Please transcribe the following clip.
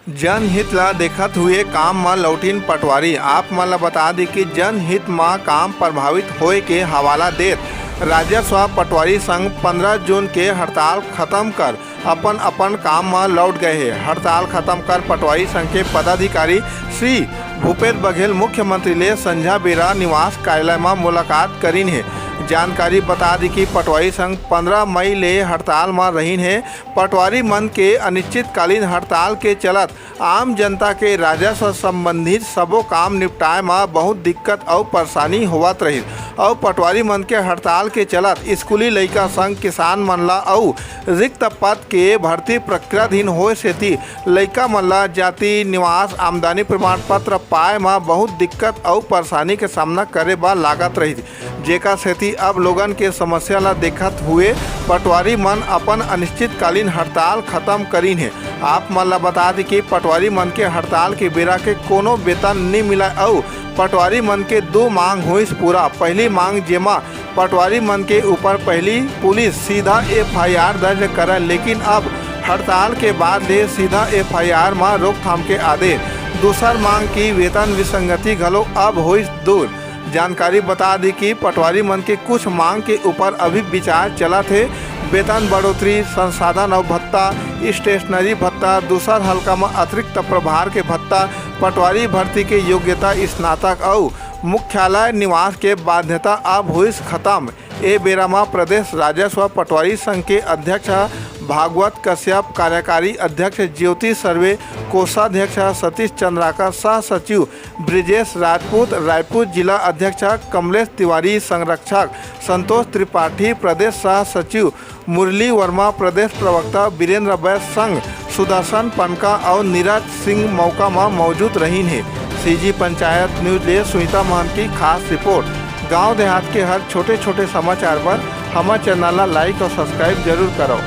जनहित ला देखत हुए काम म लौटिन पटवारी। आप मन ला बता दी कि जनहित म काम प्रभावित होए के हवाला देत राजस्व पटवारी संघ 15 जून के हड़ताल खत्म कर अपन काम म लौट गए हैं। हड़ताल खत्म कर पटवारी संघ के पदाधिकारी श्री भूपेश बघेल मुख्यमंत्री ले संझा बेरा निवास कार्यालय में मुलाकात करीन है। जानकारी बता दी कि पटवारी संघ 15 मई ले हड़ताल में रहीन है। पटवारी मन के अनिश्चितकालीन हड़ताल के चलत आम जनता के राजस्व संबंधित सबो काम निपटाए में बहुत दिक्कत और परेशानी होवत रही और पटवारी मन के हड़ताल के चलत स्कूली लइका संघ किसान मन ला और रिक्त पद के भर्ती प्रक्रियाधीन होए सेती लइका मन ला जाति निवास आमदनी प्रमाण पत्र पाए में बहुत दिक्कत और परेशानी के सामना करे बा लागत रही, जेका सेती अब लोगन के समस्या ला देखत हुए पटवारी मन अपन अनिश्चितकालीन हड़ताल खत्म करीन है। आप मन ला बता दी कि पटवारी मन के हड़ताल के बेरा के कोनो वेतन नहीं मिला और पटवारी मन के 2 मांग हुई पूरा। पहली मांग जेमा पटवारी मन के ऊपर पहली पुलिस सीधा FIR दर्ज करे, लेकिन अब हड़ताल के बाद ले सीधा FIR में रोकथाम के आदेश। दूसर मांग की वेतन विसंगति घलो अब हुई दूर। जानकारी बता दी कि पटवारी मन के कुछ मांग के ऊपर अभी विचार चला थे। वेतन बढ़ोतरी, संसाधन और भत्ता, स्टेशनरी भत्ता, दूसर हल्का में अतिरिक्त प्रभार के भत्ता, पटवारी भर्ती के योग्यता स्नातक और मुख्यालय निवास के बाध्यता अब हुई खत्म। ए बेरा में प्रदेश राजस्व पटवारी संघ के अध्यक्ष भागवत कश्यप, कार्यकारी अध्यक्ष ज्योति सर्वे, कोषाध्यक्ष सतीश चंद्राकर, सह सचिव ब्रिजेश राजपूत, रायपुर जिला अध्यक्ष कमलेश तिवारी, संरक्षक संतोष त्रिपाठी, प्रदेश सह सचिव मुरली वर्मा, प्रदेश प्रवक्ता वीरेंद्र वैश्य, संघ सुदर्शन पनका और नीरज सिंह मौका में मौजूद रही है। CG पंचायत न्यूज ले सुनीता महंत की खास रिपोर्ट। गांव देहात के हर छोटे छोटे समाचार पर हमारे चैनल ला लाइक और सब्सक्राइब जरूर करो।